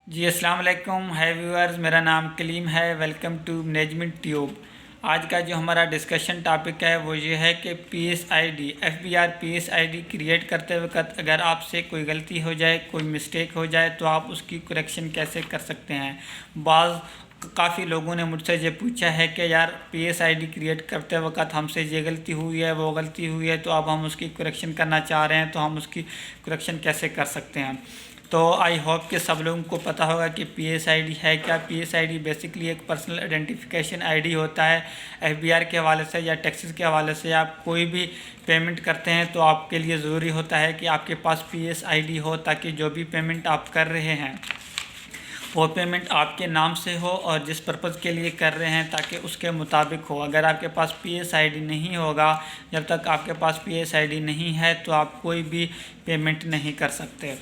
जी अस्सलाम वालेकुम है व्यूअर्स, मेरा नाम कलीम है। Welcome to management tube. आज का जो हमारा डिस्कशन टॉपिक है वो ये है कि पीएसआईडी एफबीआर पीएसआईडी क्रिएट करते वक्त अगर आपसे कोई गलती हो जाए, कोई मिस्टेक हो जाए तो आप उसकी करेक्शन कैसे कर सकते हैं। काफ़ी लोगों ने मुझसे ये पूछा है कि यार पीएसआईडी क्रिएट करते वक्त हमसे ये गलती हुई है, वो गलती हुई है, तो अब हम उसकी करेक्शन करना चाह रहे हैं, तो हम उसकी करेक्शन कैसे कर सकते हैं। तो आई होप कि सब लोगों को पता होगा कि पीएसआईडी है क्या। पीएसआईडी बेसिकली एक पर्सनल आइडेंटिफिकेशन आईडी होता है। एफबीआर के हवाले से या टैक्सेस के हवाले से आप कोई भी पेमेंट करते हैं तो आपके लिए ज़रूरी होता है कि आपके पास पीएसआईडी हो, ताकि जो भी पेमेंट आप कर रहे हैं वो पेमेंट आपके नाम से हो और जिस पर्पज़ के लिए कर रहे हैं ताकि उसके मुताबिक हो। अगर आपके पास पीएसआईडी नहीं होगा, जब तक आपके पास पीएसआईडी नहीं है तो आप कोई भी पेमेंट नहीं कर सकते।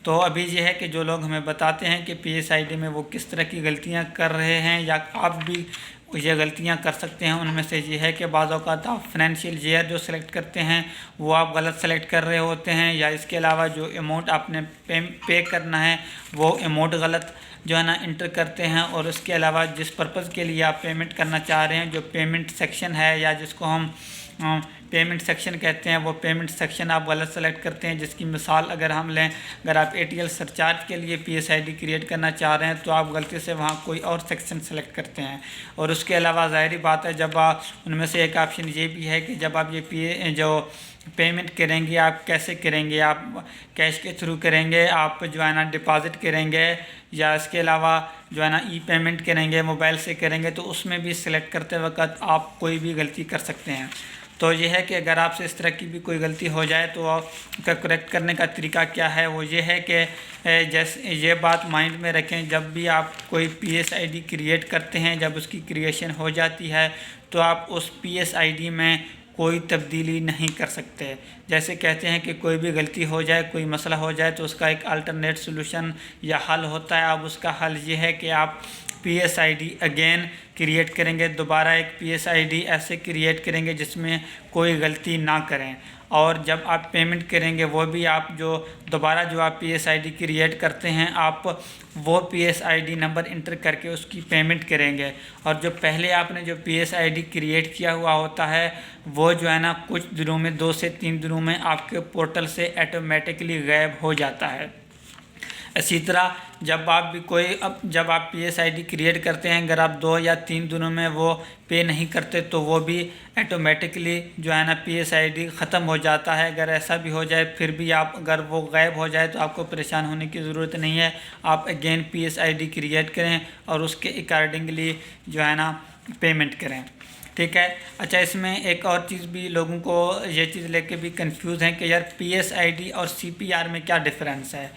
तो अभी ये है कि जो लोग हमें बताते हैं कि पीएसआईडी में वो किस तरह की गलतियां कर रहे हैं या आप भी ये गलतियां कर सकते हैं, उनमें से ये है कि बाज़ औक़ात आप फाइनेंशियल ईयर जो सेलेक्ट करते हैं वो आप गलत सेलेक्ट कर रहे होते हैं, या इसके अलावा जो अमाउंट आपने पे करना है वो अमाउंट गलत जो है ना इंटर करते हैं। और उसके अलावा जिस पर्पज़ के लिए आप पेमेंट करना चाह रहे हैं, जो पेमेंट सेक्शन है या जिसको हम पेमेंट सेक्शन कहते हैं, वो पेमेंट सेक्शन आप गलत सेलेक्ट करते हैं। जिसकी मिसाल अगर हम लें, अगर आप एटीएल सरचार्ज के लिए पीएसआईडी क्रिएट करना चाह रहे हैं तो आप गलती से वहाँ कोई और सेक्शन सेलेक्ट करते हैं। और उसके अलावा ज़ाहिर बात है, जब आप उनमें से एक ऑप्शन ये भी है कि जब आप ये जो पेमेंट करेंगे आप कैसे करेंगे, आप कैश के थ्रू करेंगे, आप जो है ना डिपॉजिट करेंगे, या इसके अलावा जो है ना ई पेमेंट करेंगे, मोबाइल से करेंगे, तो उसमें भी सिलेक्ट करते वक्त आप कोई भी गलती कर सकते हैं। तो ये है कि अगर आपसे इस तरह की भी कोई गलती हो जाए तो उसका करेक्ट करने का तरीका क्या है। वो ये है कि जैसे ये बात माइंड में रखें, जब भी आप कोई पीएसआईडी क्रिएट करते हैं, जब उसकी क्रिएशन हो जाती है तो आप उस पीएसआईडी में कोई तब्दीली नहीं कर सकते। जैसे कहते हैं कि कोई भी गलती हो जाए, कोई मसला हो जाए तो उसका एक अल्टरनेट सोल्यूशन या हल होता है। अब उसका हल ये है कि आप पीएसआईडी अगेन क्रिएट करेंगे, दोबारा एक पीएसआईडी ऐसे क्रिएट करेंगे जिसमें कोई गलती ना करें। और जब आप पेमेंट करेंगे वो भी आप जो दोबारा जो आप पीएसआईडी क्रिएट करते हैं, आप वो पीएसआईडी नंबर इंटर करके उसकी पेमेंट करेंगे। और जो पहले आपने जो पीएसआईडी क्रिएट किया हुआ होता है वो जो है ना कुछ दिनों में, 2 से 3 दिनों में आपके पोर्टल से ऑटोमेटिकली गायब हो जाता है। इसी तरह जब आप पीएसआईडी क्रिएट करते हैं, अगर आप 2 या 3 दिनों में वो पे नहीं करते तो वो भी ऑटोमेटिकली जो है ना पीएसआईडी ख़त्म हो जाता है। अगर ऐसा भी हो जाए फिर भी आप अगर वो गायब हो जाए तो आपको परेशान होने की ज़रूरत नहीं है। आप अगेन पीएसआईडी क्रिएट करें और उसके अकॉर्डिंगली जो है ना पेमेंट करें, ठीक है। अच्छा, इसमें एक और चीज़ भी लोगों को ये चीज़ लेके भी कंफ्यूज हैं कि यार पीएसआईडी और सीपीआर में क्या डिफरेंस है।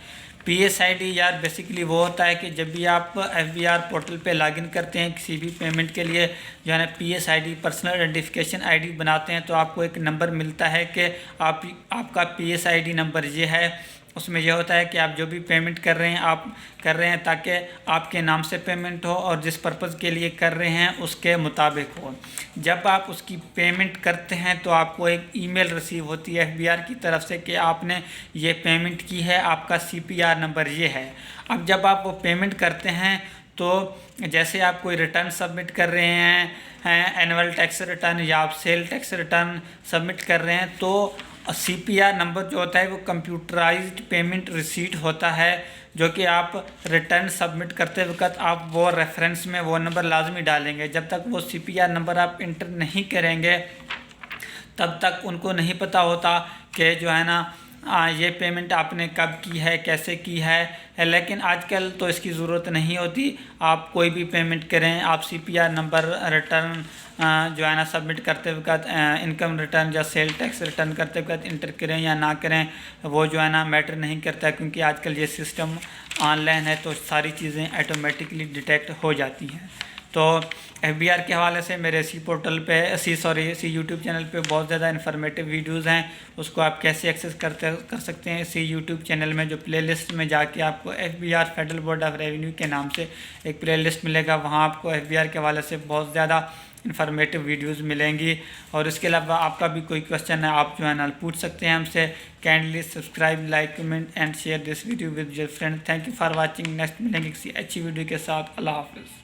पीएसआईडी यार बेसिकली वो होता है कि जब भी आप एफबीआर पोर्टल पे लॉगिन करते हैं किसी भी पेमेंट के लिए, जो है ना पीएसआईडी पर्सनल आइडेंटिफिकेशन आईडी बनाते हैं, तो आपको एक नंबर मिलता है कि आपका पीएसआईडी नंबर ये है। उसमें यह होता है कि आप जो भी पेमेंट कर रहे हैं आप कर रहे हैं ताकि आपके नाम से पेमेंट हो और जिस पर्पज़ के लिए कर रहे हैं उसके मुताबिक हो। जब आप उसकी पेमेंट करते हैं तो आपको एक ईमेल रिसीव होती है एफबीआर की तरफ से कि आपने ये पेमेंट की है, आपका सीपीआर नंबर ये है। अब जब आप वो पेमेंट करते हैं तो जैसे आप कोई रिटर्न सबमिट कर रहे हैं, एनुअल टैक्स रिटर्न या आप सेल टैक्स रिटर्न सबमिट कर रहे हैं, तो सीपीआर नंबर जो होता है वो कंप्यूटराइज्ड पेमेंट रिसीट होता है, जो कि आप रिटर्न सबमिट करते वक्त आप वो रेफरेंस में वो नंबर लाजमी डालेंगे। जब तक वो सीपीआर नंबर आप इंटर नहीं करेंगे तब तक उनको नहीं पता होता कि जो है ना ये पेमेंट आपने कब की है, कैसे की है। लेकिन आजकल तो इसकी ज़रूरत नहीं होती। आप कोई भी पेमेंट करें, आप सीपीआर नंबर रिटर्न जो है ना सबमिट करते वक्त, इनकम रिटर्न या सेल टैक्स रिटर्न करते वक्त इंटर करें या ना करें, वो जो है ना मैटर नहीं करता है, क्योंकि आजकल ये सिस्टम ऑनलाइन है तो सारी चीज़ें ऑटोमेटिकली डिटेक्ट हो जाती हैं। तो एफबीआर के हवाले से मेरे इसी पोर्टल पे इसी यूट्यूब चैनल पे बहुत ज़्यादा इन्फॉर्मेटिव वीडियोस हैं। उसको आप कैसे एक्सेस कर सकते हैं, इसी यूट्यूब चैनल में जो प्लेलिस्ट में जाके आपको FBR federal board of revenue के नाम से एक प्लेलिस्ट मिलेगा। वहाँ आपको एफबीआर के हवाले से बहुत ज़्यादा इन्फॉर्मेटिव वीडियोस मिलेंगी। और इसके अलावा आपका भी कोई क्वेश्चन है आप जो है ना पूछ सकते हैं हमसे। Kindly subscribe, like, comment and share this video with your friend. Thank you for watching. Next मिलेंगे किसी अच्छी वीडियो के साथ। अल्लाह हाफिज़।